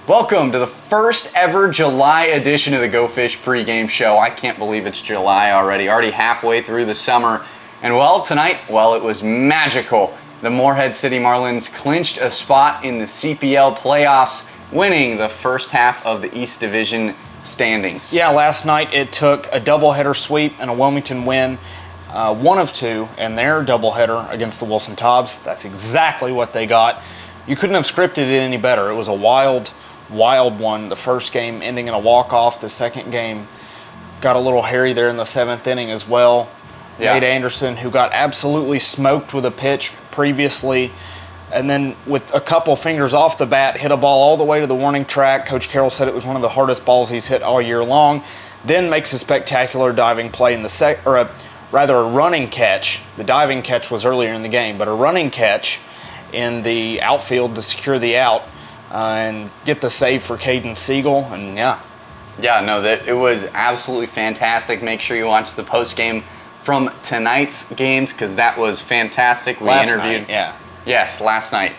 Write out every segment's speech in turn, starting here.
Welcome to the first ever July edition of the Go Fish pregame show. I can't believe it's July already halfway through the summer. And well, tonight, it was magical. The Morehead City Marlins clinched a spot in the CPL playoffs, winning the first half of the East Division standings. Yeah, last night it took a doubleheader sweep and a Wilmington win, one of two, and their doubleheader against the Wilson Tobbs. That's exactly what they got. You couldn't have scripted it any better. It was a wild one. The first game ending in a walk-off. The second game got a little hairy there in the seventh inning as well. Yeah. Nate Anderson, who got absolutely smoked with a pitch previously, and then with a couple fingers off the bat, hit a ball all the way to the warning track. Coach Carroll said it was one of the hardest balls he's hit all year long. Then makes a spectacular diving play in the a running catch. The diving catch was earlier in the game, but a running catch in the outfield to secure the out and get the save for Caden Siegel. And it was absolutely fantastic. Make sure you watch the post game from tonight's games because that was fantastic. Last night. Yes, last night.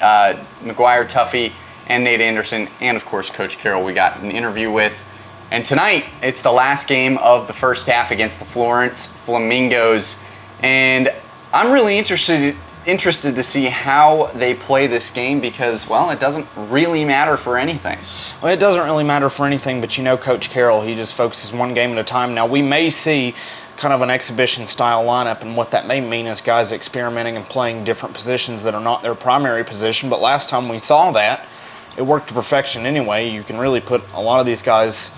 McGuire, Tuffy, and Nate Anderson, and of course Coach Carroll we got an interview with. And tonight, it's the last game of the first half against the Florence Flamingos. And I'm really interested to see how they play this game because, it doesn't really matter for anything. Well, it doesn't really matter for anything, but Coach Carroll, he just focuses one game at a time. Now, we may see kind of an exhibition-style lineup, and what that may mean is guys experimenting and playing different positions that are not their primary position, but last time we saw that, it worked to perfection anyway. You can really put a lot of these guys,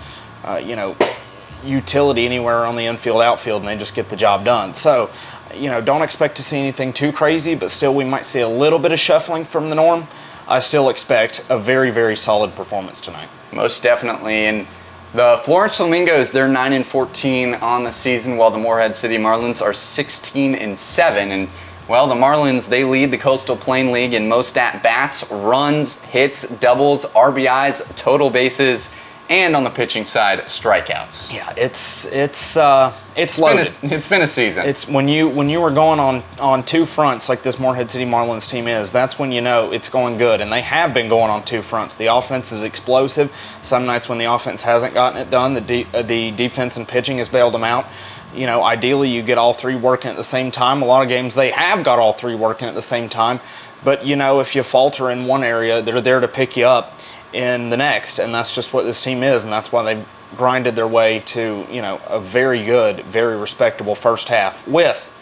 utility anywhere on the infield, outfield, and they just get the job done. So, don't expect to see anything too crazy, but still we might see a little bit of shuffling from the norm. I still expect a very, very solid performance tonight. Most definitely. And the Florence Flamingos, they're 9-14 on the season, while the Morehead City Marlins are 16-7. And, the Marlins, they lead the Coastal Plain League in most at-bats, runs, hits, doubles, RBIs, total bases, and on the pitching side, strikeouts. Yeah, it's loaded. It's been a season. It's when you were going on two fronts like this Morehead City Marlins team is, that's when you know it's going good. And they have been going on two fronts. The offense is explosive. Some nights when the offense hasn't gotten it done, the defense and pitching has bailed them out. Ideally you get all three working at the same time. A lot of games they have got all three working at the same time. But if you falter in one area, they're there to pick you up in the next, and that's just what this team is, and that's why they grinded their way to a very good, very respectable first half with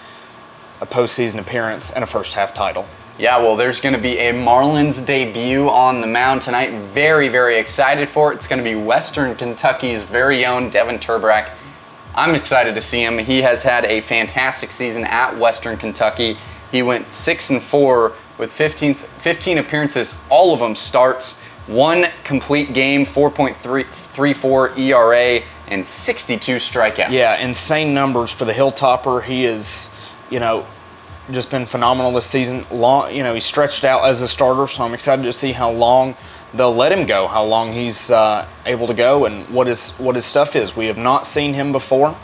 a postseason appearance and a first half title. Yeah, there's going to be a Marlins debut on the mound tonight. Very, very excited for it. It's going to be Western Kentucky's very own Devin Turbrack. I'm excited to see him. He has had a fantastic season at Western Kentucky. He went 6-4 with 15 appearances, all of them starts. One complete game, 4.34 ERA, and 62 strikeouts. Yeah, insane numbers for the Hilltopper. He is, just been phenomenal this season. He stretched out as a starter, so I'm excited to see how long they'll let him go, how long he's able to go, and what his stuff is. We have not seen him before.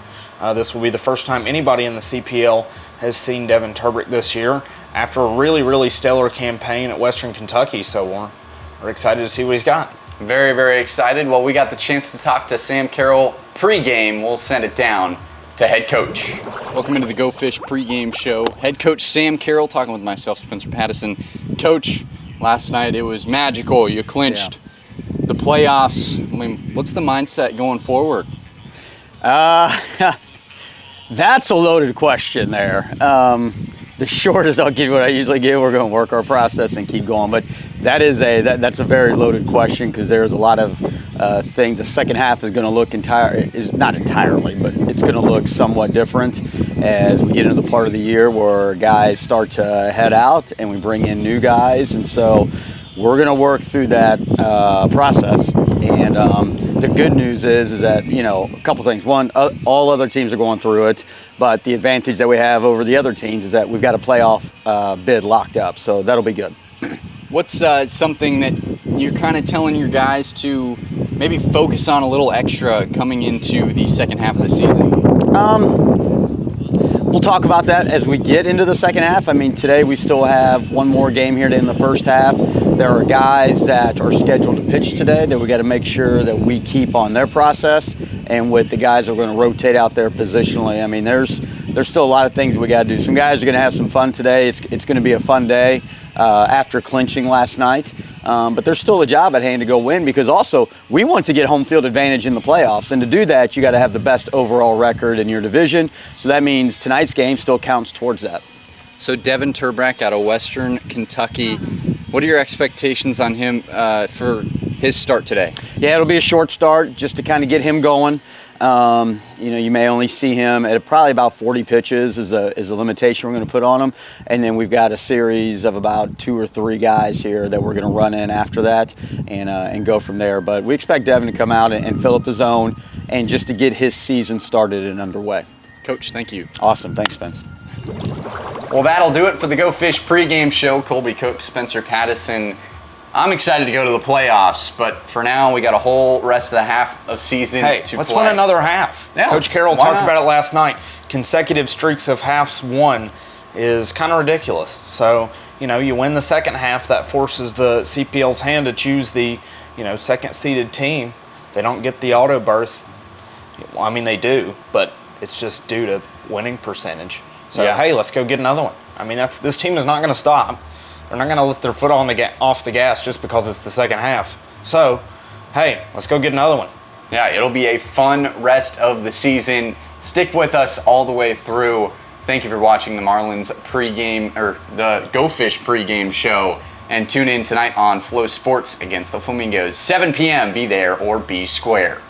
This will be the first time anybody in the CPL has seen Devin Turbrack this year after a really, really stellar campaign at Western Kentucky. So we're excited to see what he's got. Very, very excited. We got the chance to talk to Sam Carroll pregame. We'll send it down to head coach. Welcome into the Go Fish pregame show. Head coach Sam Carroll talking with myself, Spencer Pattison. Coach, last night it was magical. You clinched the playoffs. What's the mindset going forward? That's a loaded question there. The shortest I'll give you what I usually give. We're going to work our process and keep going. But that's a very loaded question because there's a lot of things. The second half is going to look not entirely, but it's going to look somewhat different as we get into the part of the year where guys start to head out and we bring in new guys. And so we're going to work through that process. And the good news is that, a couple things. One, all other teams are going through it, but the advantage that we have over the other teams is that we've got a playoff bid locked up, so that'll be good. What's something that you're kind of telling your guys to maybe focus on a little extra coming into the second half of the season? We'll talk about that as we get into the second half. Today we still have one more game here to end the first half. There are guys that are scheduled to pitch today that we got to make sure that we keep on their process, and with the guys that are going to rotate out there positionally. I mean, there's still a lot of things we got to do. Some guys are going to have some fun today. It's going to be a fun day after clinching last night. But there's still a job at hand to go win, because also we want to get home field advantage in the playoffs. And to do that, you got to have the best overall record in your division. So that means tonight's game still counts towards that. So Devin Turbrack out of Western Kentucky, what are your expectations on him for his start today? Yeah, it'll be a short start just to kind of get him going. You may only see him at probably about 40 pitches is a limitation we're going to put on him. And then we've got a series of about 2 or 3 guys here that we're going to run in after that and go from there. But we expect Devin to come out and fill up the zone and just to get his season started and underway. Coach, thank you. Awesome. Thanks, Spence. Well, that'll do it for the Go Fish pregame show. Colby Cook, Spencer Pattison. I'm excited to go to the playoffs, but for now, we got a whole rest of the half of season to play. Let's win another half. Yeah, Coach Carroll why talked not? about it last night. Consecutive streaks of halves won is kind of ridiculous. So, you win the second half, that forces the CPL's hand to choose the, second-seeded team. They don't get the auto berth. Well, I mean, they do, but it's just due to winning percentage. So, hey, let's go get another one. I mean, this team is not going to stop. They're not going to lift their foot off the gas just because it's the second half. So, hey, let's go get another one. Yeah, it'll be a fun rest of the season. Stick with us all the way through. Thank you for watching the Marlins pregame, or the Go Fish pregame show. And tune in tonight on Flow Sports against the Flamingos. 7 p.m. Be there or be square.